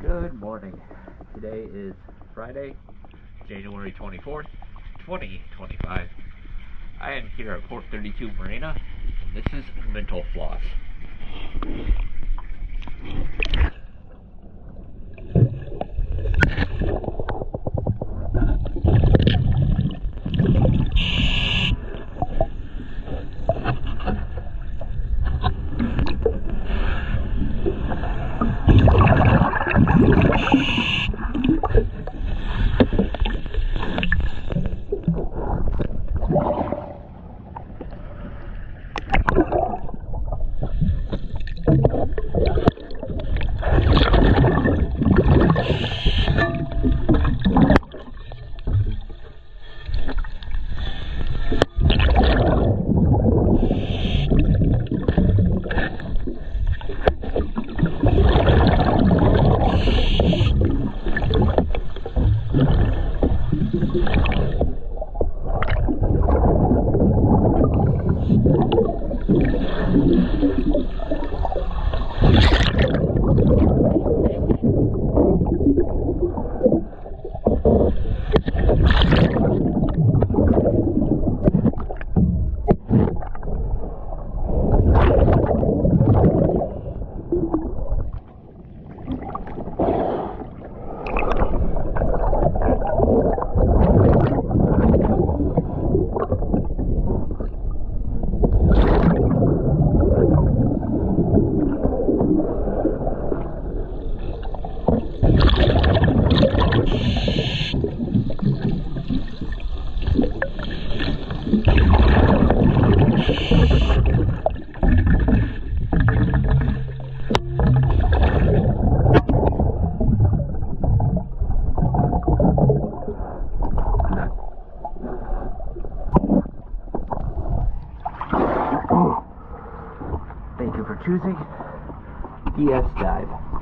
Good morning. Today is Friday, January 24th, 2025. I am here at Port 32 Marina, and this is Mental Floss. Thank you for choosing DS Dive.